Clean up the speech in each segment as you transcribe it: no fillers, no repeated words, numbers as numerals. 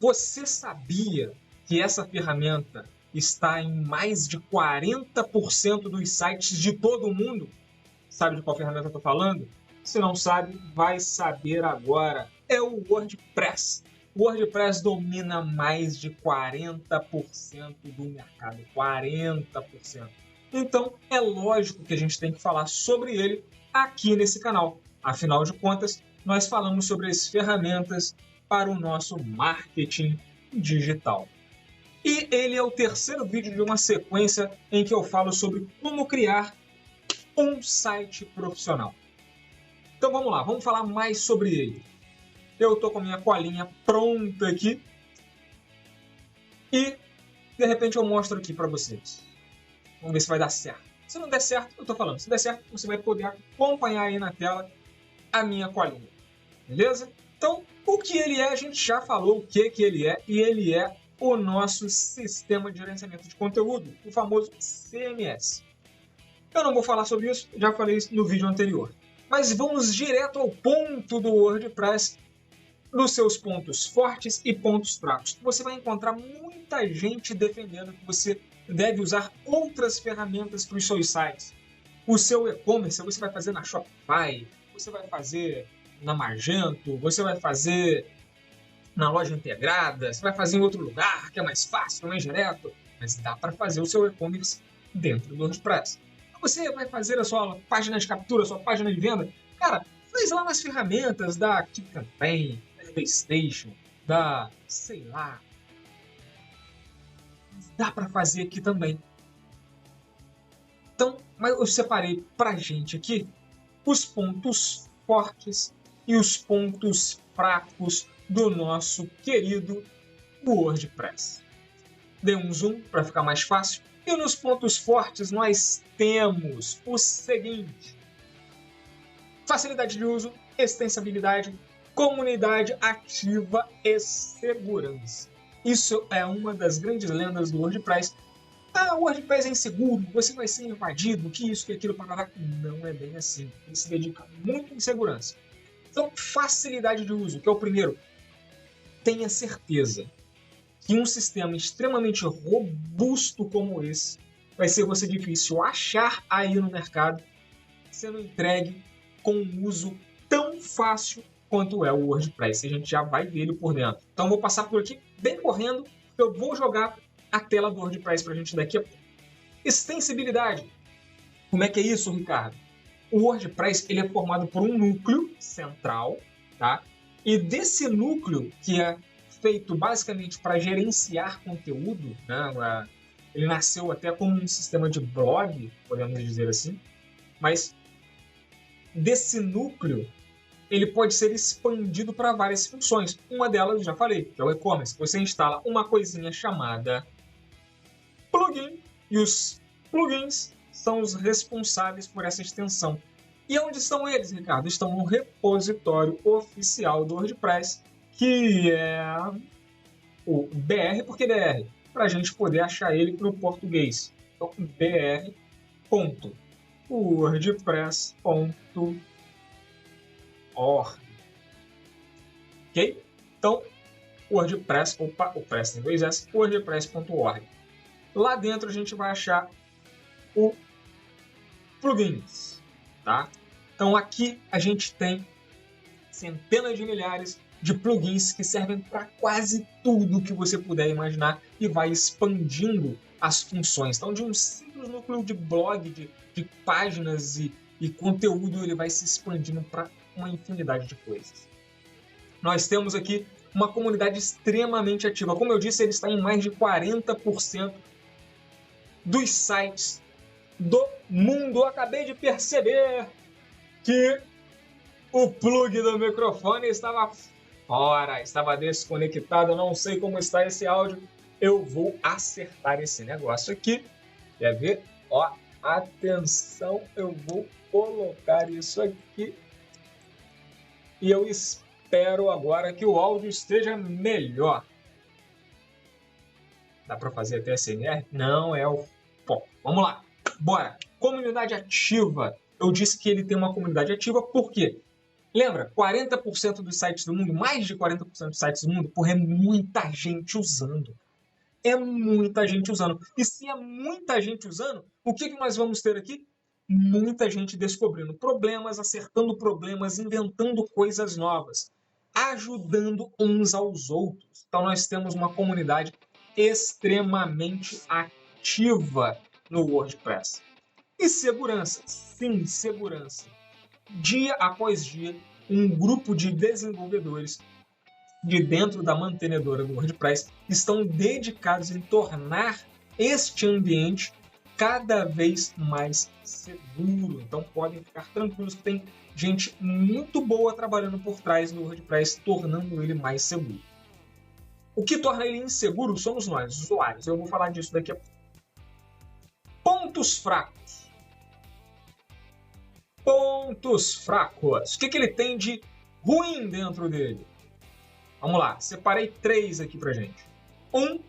Você sabia que essa ferramenta está em mais de 40% dos sites de todo o mundo? Sabe de qual ferramenta eu estou falando? Se não sabe, vai saber agora. É o WordPress. O WordPress domina mais de 40% do mercado. 40%. Então, é lógico que a gente tem que falar sobre ele aqui nesse canal. Afinal de contas, nós falamos sobre as ferramentas para o nosso marketing digital. E ele é o terceiro vídeo de uma sequência em que eu falo sobre como criar um site profissional. Então vamos lá, vamos falar mais sobre ele. Eu estou com a minha colinha pronta aqui e de repente eu mostro aqui para vocês. Vamos ver se vai dar certo. Se não der certo, eu estou falando, se der certo, você vai poder acompanhar aí na tela a minha colinha. Beleza? Então, o que ele é, a gente já falou o que ele é, e ele é o nosso sistema de gerenciamento de conteúdo, o famoso CMS. Eu não vou falar sobre isso, já falei isso no vídeo anterior. Mas vamos direto ao ponto do WordPress, nos seus pontos fortes e pontos fracos. Você vai encontrar muita gente defendendo que você deve usar outras ferramentas para os seus sites. O seu e-commerce você vai fazer na Shopify, você vai fazer na Magento, você vai fazer na loja integrada, você vai fazer em outro lugar, que é mais fácil, mais direto, mas dá para fazer o seu e-commerce dentro do WordPress. Você vai fazer a sua página de captura, a sua página de venda, cara, faz lá nas ferramentas da KeepCampaign, da PlayStation, da, sei lá, dá para fazer aqui também. Então, mas eu separei pra gente aqui os pontos fortes e os pontos fracos do nosso querido WordPress. Dei um zoom para ficar mais fácil. E nos pontos fortes nós temos o seguinte: facilidade de uso, extensibilidade, comunidade ativa e segurança. Isso é uma das grandes lendas do WordPress. Ah, o WordPress é inseguro, você vai ser invadido, que isso, que aquilo, parará. Não é bem assim. Ele se dedica muito em segurança. Então, facilidade de uso, que é o primeiro. Tenha certeza que um sistema extremamente robusto como esse vai ser você difícil achar aí no mercado, sendo entregue com um uso tão fácil quanto é o WordPress. A gente já vai ver ele por dentro. Então, vou passar por aqui bem correndo. Eu vou jogar a tela do WordPress para a gente daqui a pouco. Extensibilidade. Como é que é isso, Ricardo? O WordPress ele é formado por um núcleo central, tá? E desse núcleo, que é feito basicamente para gerenciar conteúdo, né? Ele nasceu até como um sistema de blog, podemos dizer assim, mas desse núcleo ele pode ser expandido para várias funções. Uma delas, eu já falei, que é o e-commerce. Você instala uma coisinha chamada plugin, e os plugins são os responsáveis por essa extensão. E onde estão eles, Ricardo? Estão no repositório oficial do WordPress, que é o BR, por que BR? Para a gente poder achar ele no português. Então, br.wordpress.org. Ok? Então, WordPress, o Press tem 2S, wordpress.org. Lá dentro a gente vai achar o plugins, tá? Então aqui a gente tem centenas de milhares de plugins que servem para quase tudo que você puder imaginar e vai expandindo as funções. Então, de um simples núcleo de blog, de páginas e conteúdo, ele vai se expandindo para uma infinidade de coisas. Nós temos aqui uma comunidade extremamente ativa. Como eu disse, ele está em mais de 40% dos sites do mundo. Eu acabei de perceber que o plug do microfone estava fora, estava desconectado. Eu não sei como está esse áudio. Eu vou acertar esse negócio aqui. Quer ver? Ó, atenção, eu vou colocar isso aqui. E eu espero agora que o áudio esteja melhor. Dá para fazer até SMR? Não é o foco. Vamos lá. Bora. Comunidade ativa. Eu disse que ele tem uma comunidade ativa, por quê? Lembra? 40% dos sites do mundo, mais de 40% dos sites do mundo, porra, é muita gente usando. É muita gente usando. E se é muita gente usando, o que nós vamos ter aqui? Muita gente descobrindo problemas, acertando problemas, inventando coisas novas, ajudando uns aos outros. Então nós temos uma comunidade extremamente ativa no WordPress. E segurança, sim, segurança. Dia após dia, um grupo de desenvolvedores de dentro da mantenedora do WordPress estão dedicados em tornar este ambiente cada vez mais seguro. Então podem ficar tranquilos que tem gente muito boa trabalhando por trás do WordPress, tornando ele mais seguro. O que torna ele inseguro somos nós, usuários. Eu vou falar disso daqui a pouco. Pontos fracos. Pontos fracos. O que ele tem de ruim dentro dele? Vamos lá, separei 3 aqui pra gente. Um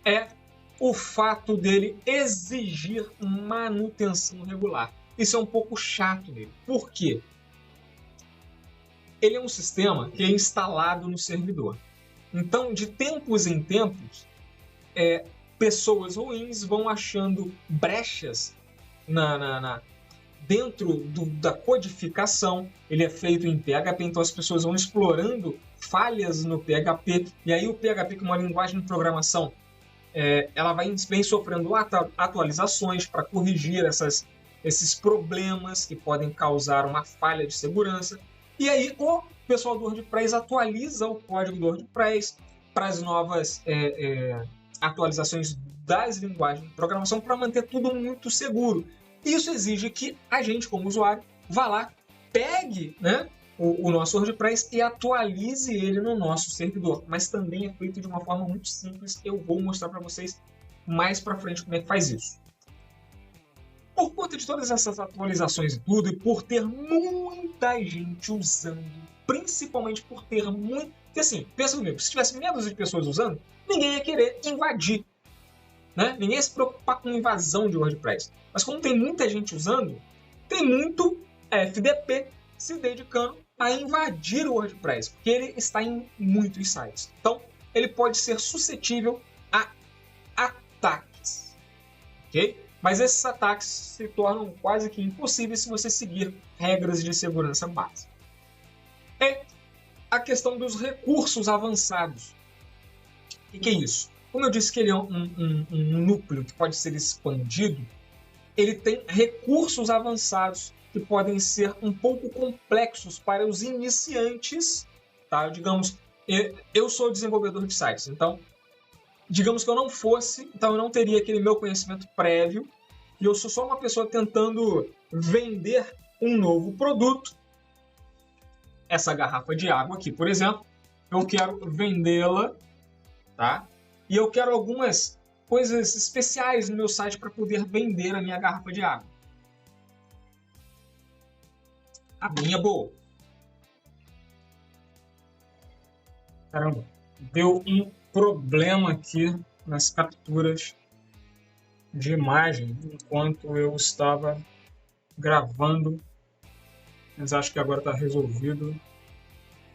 é o fato dele exigir manutenção regular. Isso é um pouco chato nele. Por quê? Ele é um sistema que é instalado no servidor. Então, de tempos em tempos, pessoas ruins vão achando brechas dentro da codificação. Ele é feito em PHP, então as pessoas vão explorando falhas no PHP. E aí o PHP, que é uma linguagem de programação, ela vem sofrendo atualizações para corrigir esses problemas que podem causar uma falha de segurança. E aí o pessoal do WordPress atualiza o código do WordPress para as novas atualizações das linguagens de programação para manter tudo muito seguro. Isso exige que a gente, como usuário, vá lá, pegue, né, o nosso WordPress e atualize ele no nosso servidor. Mas também é feito de uma forma muito simples. Eu vou mostrar para vocês mais para frente como é que faz isso. Por conta de todas essas atualizações e tudo, e por ter muita gente usando, principalmente por ter muito... Porque assim, pensa comigo, se tivesse meia dúzia de pessoas usando, ninguém ia querer invadir, né? Ninguém ia se preocupar com invasão de WordPress. Mas como tem muita gente usando, tem muito FDP se dedicando a invadir o WordPress, porque ele está em muitos sites. Então, ele pode ser suscetível a ataques, ok? Mas esses ataques se tornam quase que impossíveis se você seguir regras de segurança básicas. É a questão dos recursos avançados. O que é isso? Como eu disse que ele é um núcleo que pode ser expandido, ele tem recursos avançados que podem ser um pouco complexos para os iniciantes. Tá? Digamos, eu sou desenvolvedor de sites, então, digamos que eu não fosse, então eu não teria aquele meu conhecimento prévio, e eu sou só uma pessoa tentando vender um novo produto. Essa garrafa de água aqui, por exemplo, eu quero vendê-la, tá? E eu quero algumas coisas especiais no meu site para poder vender a minha garrafa de água. A minha boa. Caramba, deu um problema aqui nas capturas de imagem enquanto eu estava gravando, mas acho que agora está resolvido.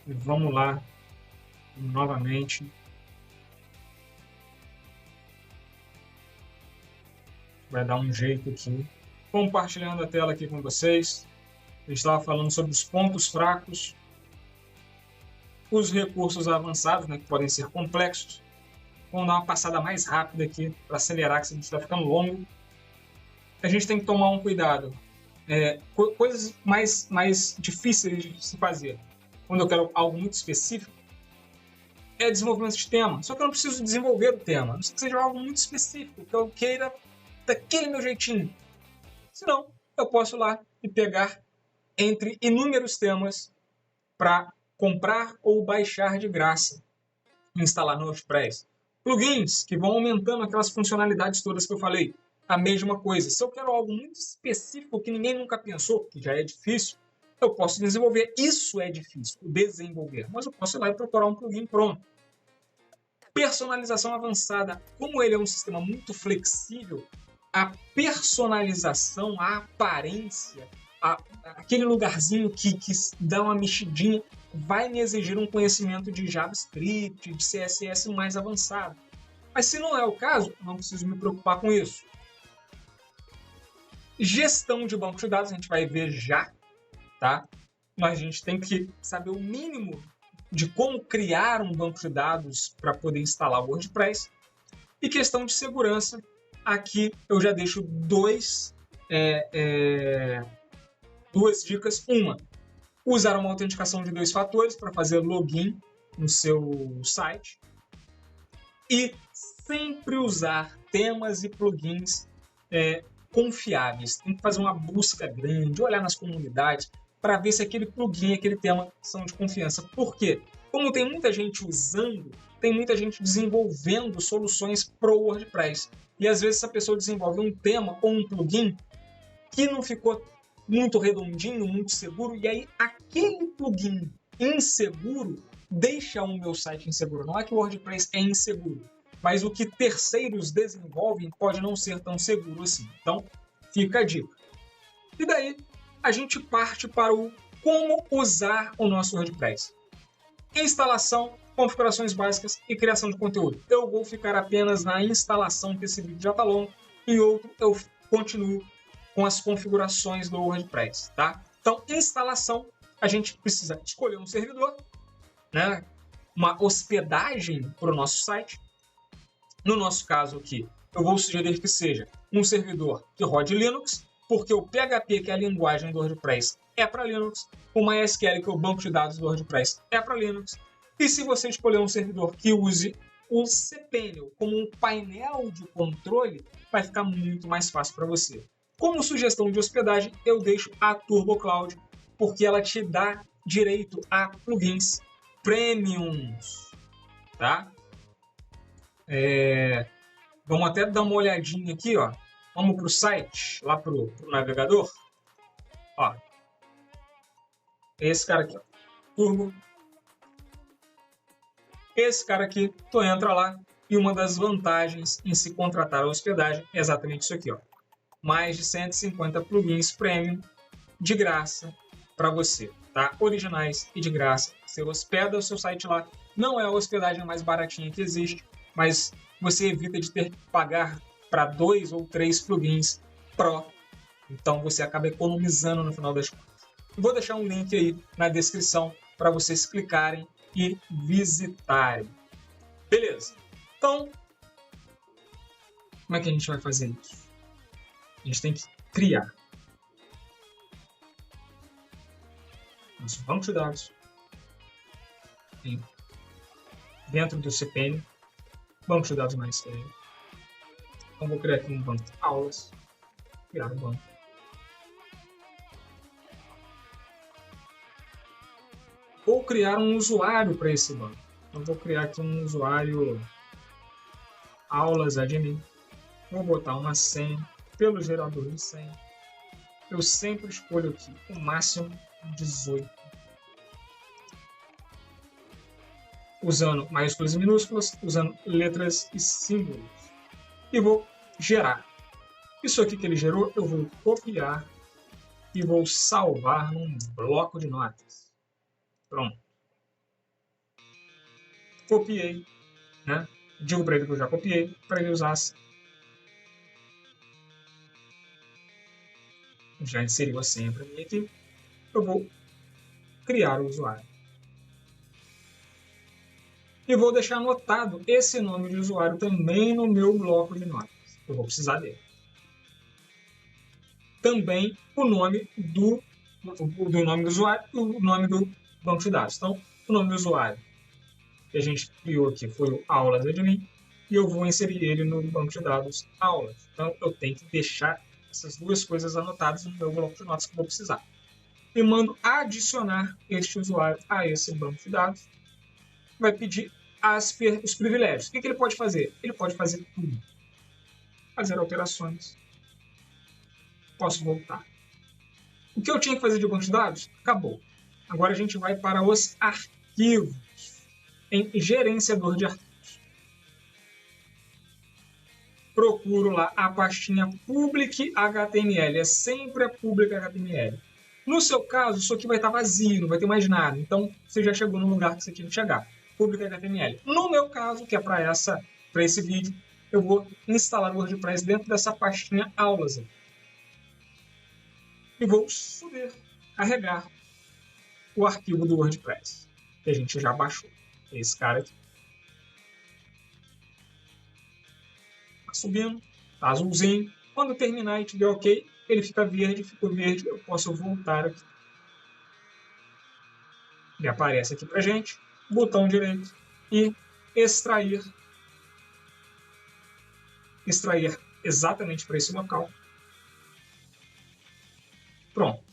E vamos lá novamente. Vai dar um jeito aqui. Compartilhando a tela aqui com vocês. Eu estava falando sobre os pontos fracos, os recursos avançados, né, que podem ser complexos. Vamos dar uma passada mais rápida aqui para acelerar, que isso está ficando longo. A gente tem que tomar um cuidado. Coisas mais difíceis de se fazer, quando eu quero algo muito específico, é desenvolvimento de tema. Só que eu não preciso desenvolver o tema. Não sei que seja algo muito específico, que eu queira daquele meu jeitinho. Senão, eu posso ir lá e pegar entre inúmeros temas para comprar ou baixar de graça e instalar no WordPress. Plugins que vão aumentando aquelas funcionalidades todas que eu falei. A mesma coisa. Se eu quero algo muito específico que ninguém nunca pensou, que já é difícil, eu posso desenvolver. Isso é difícil, desenvolver. Mas eu posso ir lá e procurar um plugin pronto. Personalização avançada. Como ele é um sistema muito flexível, a personalização, a aparência aquele lugarzinho que dá uma mexidinha vai me exigir um conhecimento de JavaScript, de CSS mais avançado. Mas se não é o caso, não preciso me preocupar com isso. Gestão de banco de dados, a gente vai ver já, tá? Mas a gente tem que saber o mínimo de como criar um banco de dados para poder instalar o WordPress. E questão de segurança, aqui eu já deixo duas dicas. Uma, usar uma autenticação de 2 fatores para fazer login no seu site. E sempre usar temas e plugins confiáveis. Tem que fazer uma busca grande, olhar nas comunidades para ver se aquele plugin, aquele tema são de confiança. Por quê? Como tem muita gente usando, tem muita gente desenvolvendo soluções para o WordPress. E às vezes essa pessoa desenvolve um tema ou um plugin que não ficou muito redondinho, muito seguro, e aí aquele plugin inseguro deixa o meu site inseguro. Não é que o WordPress é inseguro, mas o que terceiros desenvolvem pode não ser tão seguro assim. Então, fica a dica. E daí, a gente parte para o como usar o nosso WordPress. Instalação, configurações básicas e criação de conteúdo. Eu vou ficar apenas na instalação, que esse vídeo já está longo, e outro eu continuo com as configurações do WordPress, tá? Então, instalação, a gente precisa escolher um servidor, né? Uma hospedagem para o nosso site. No nosso caso aqui, eu vou sugerir que seja um servidor que rode Linux, porque o PHP, que é a linguagem do WordPress, é para Linux, o MySQL, que é o banco de dados do WordPress, é para Linux. E se você escolher um servidor que use o cPanel como um painel de controle, vai ficar muito mais fácil para você. Como sugestão de hospedagem, eu deixo a TurboCloud, porque ela te dá direito a plugins premiums, tá? Vamos até dar uma olhadinha aqui, ó. Vamos para o site, lá para o navegador. Ó. Esse cara aqui, ó. Turbo. Esse cara aqui, tu entra lá e uma das vantagens em se contratar a hospedagem é exatamente isso aqui, ó. Mais de 150 plugins premium de graça para você, tá? Originais e de graça. Você hospeda o seu site lá. Não é a hospedagem mais baratinha que existe, mas você evita de ter que pagar para 2 ou 3 plugins Pro. Então você acaba economizando no final das contas. Vou deixar um link aí na descrição para vocês clicarem e visitarem. Beleza. Então, como é que a gente vai fazer isso? A gente tem que criar nosso banco de dados dentro do cPanel, banco de dados MySQL. Então vou criar aqui um banco de aulas, criar um banco. Vou criar um usuário para esse banco. Então vou criar aqui um usuário aulas admin. Vou botar uma senha pelo gerador de senha. Eu sempre escolho aqui o máximo 18. Usando maiúsculas e minúsculas, usando letras e símbolos. E vou gerar. Isso aqui que ele gerou, eu vou copiar e vou salvar num bloco de notas. Pronto. Copiei, né? Digo para ele que eu já copiei, para ele usar assim. Já inseriu a senha para mim aqui. Eu vou criar o usuário. E vou deixar anotado esse nome de usuário também no meu bloco de notas. Eu vou precisar dele. Também o nome do nome do usuário e o nome do banco de dados. Então, o nome do usuário que a gente criou aqui foi o aulas admin e eu vou inserir ele no banco de dados aulas. Então, eu tenho que deixar essas duas coisas anotadas no meu bloco de notas que eu vou precisar. E mando adicionar este usuário a esse banco de dados. Vai pedir os privilégios. O que ele pode fazer? Ele pode fazer tudo. Fazer alterações. Posso voltar. O que eu tinha que fazer de banco de dados? Acabou. Agora a gente vai para os arquivos. Em gerenciador de arquivos. Procuro lá a pastinha public HTML. É sempre a public HTML. No seu caso, isso aqui vai estar vazio, não vai ter mais nada. Então, você já chegou no lugar que você tinha que chegar. Público HTML. No meu caso, que é para esse vídeo, eu vou instalar o WordPress dentro dessa pastinha aulas aqui. E vou subir, carregar o arquivo do WordPress, que a gente já baixou. Esse cara aqui. Tá subindo, tá azulzinho. Quando terminar e tiver ok, ele fica verde, ficou verde, eu posso voltar aqui. Ele aparece aqui pra gente, botão direito e extrair exatamente para esse local. Pronto.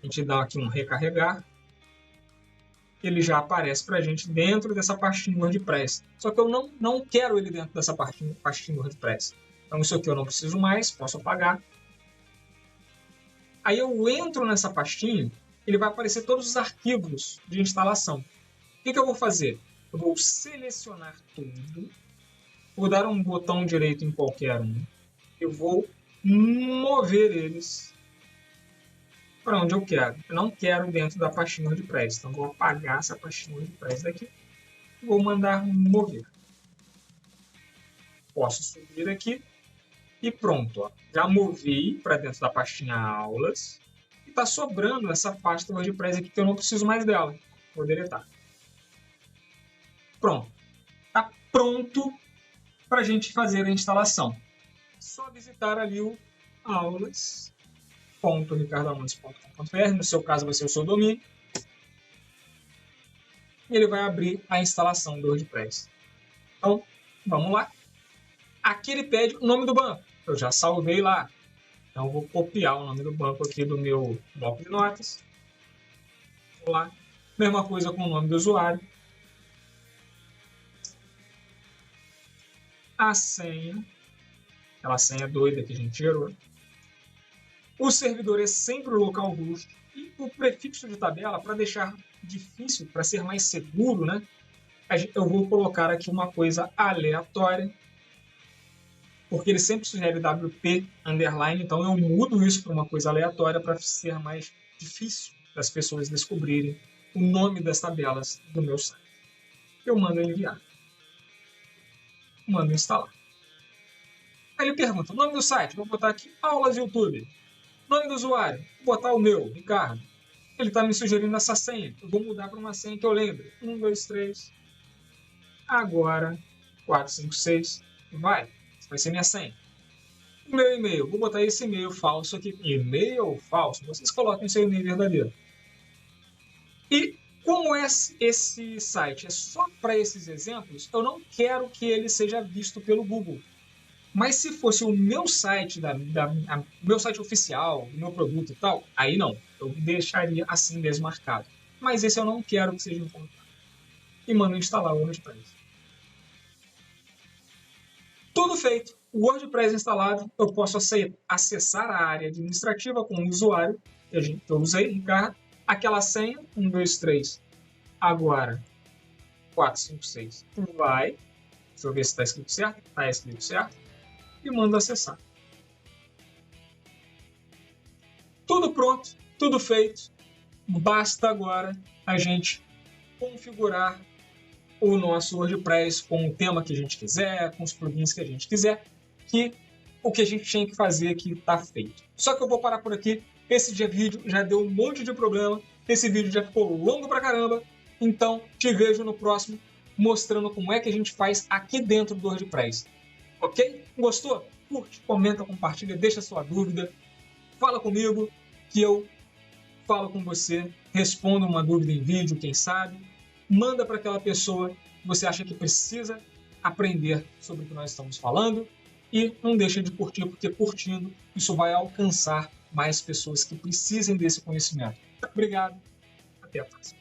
A gente dá aqui um recarregar. Ele já aparece para a gente dentro dessa pastinha WordPress. Só que eu não quero ele dentro dessa pastinha WordPress. Então isso aqui eu não preciso mais, posso apagar. Aí eu entro nessa pastinha, ele vai aparecer todos os arquivos de instalação. O que eu vou fazer? Eu vou selecionar tudo, vou dar um botão direito em qualquer um, eu vou mover eles para onde eu quero. Eu não quero dentro da pastinha WordPress, então vou apagar essa pastinha WordPress daqui e vou mandar mover. Posso subir aqui e pronto. Ó. Já movi para dentro da pastinha aulas e está sobrando essa pasta WordPress aqui que eu não preciso mais dela. Vou deletar. Pronto. Está pronto para a gente fazer a instalação. Só visitar ali o aulas.ricardoamantes.com.br, no seu caso vai ser o seu domínio, e ele vai abrir a instalação do WordPress. Então, vamos lá. Aqui ele pede o nome do banco. Eu já salvei lá. Então, eu vou copiar o nome do banco aqui do meu bloco de notas. Vou lá. Mesma coisa com o nome do usuário. A senha. Aquela senha doida que a gente gerou. O servidor é sempre o localhost. E o prefixo de tabela, para deixar difícil, para ser mais seguro, né? Eu vou colocar aqui uma coisa aleatória. Porque ele sempre sugere WP underline, então eu mudo isso para uma coisa aleatória para ser mais difícil das pessoas descobrirem o nome das tabelas do meu site. Eu mando enviar. Mando instalar. Aí ele pergunta, o nome do site, vou botar aqui aulas YouTube. Nome do usuário, vou botar o meu, Ricardo. Ele está me sugerindo essa senha, eu vou mudar para uma senha que eu lembre. 1, 2, 3, agora 4, 5, 6, vai ser minha senha. O meu e-mail, vou botar esse e-mail falso aqui. E-mail falso, vocês coloquem seu e-mail verdadeiro. E como esse site é só para esses exemplos, eu não quero que ele seja visto pelo Google. Mas se fosse o meu site, meu site oficial, do meu produto e tal, aí não, eu deixaria assim desmarcado. Mas esse eu não quero que seja encontrado. E mando instalar o WordPress. Tudo feito, o WordPress instalado, eu posso acessar a área administrativa com o usuário que eu usei, Ricardo, aquela senha, 1, 2, 3, agora 4, 5, 6, vai, deixa eu ver se está escrito certo, está escrito certo, e mando acessar. Tudo pronto, tudo feito, basta agora a gente configurar o nosso WordPress com o tema que a gente quiser, com os plugins que a gente quiser, que o que a gente tinha que fazer aqui está feito. Só que eu vou parar por aqui. Esse vídeo já deu um monte de problema, esse vídeo já ficou longo pra caramba, então te vejo no próximo mostrando como é que a gente faz aqui dentro do WordPress. Ok? Gostou? Curte, comenta, compartilha, deixa sua dúvida, fala comigo que eu falo com você, respondo uma dúvida em vídeo, quem sabe. Manda para aquela pessoa que você acha que precisa aprender sobre o que nós estamos falando e não deixa de curtir, porque curtindo isso vai alcançar mais pessoas que precisem desse conhecimento. Obrigado, até a próxima.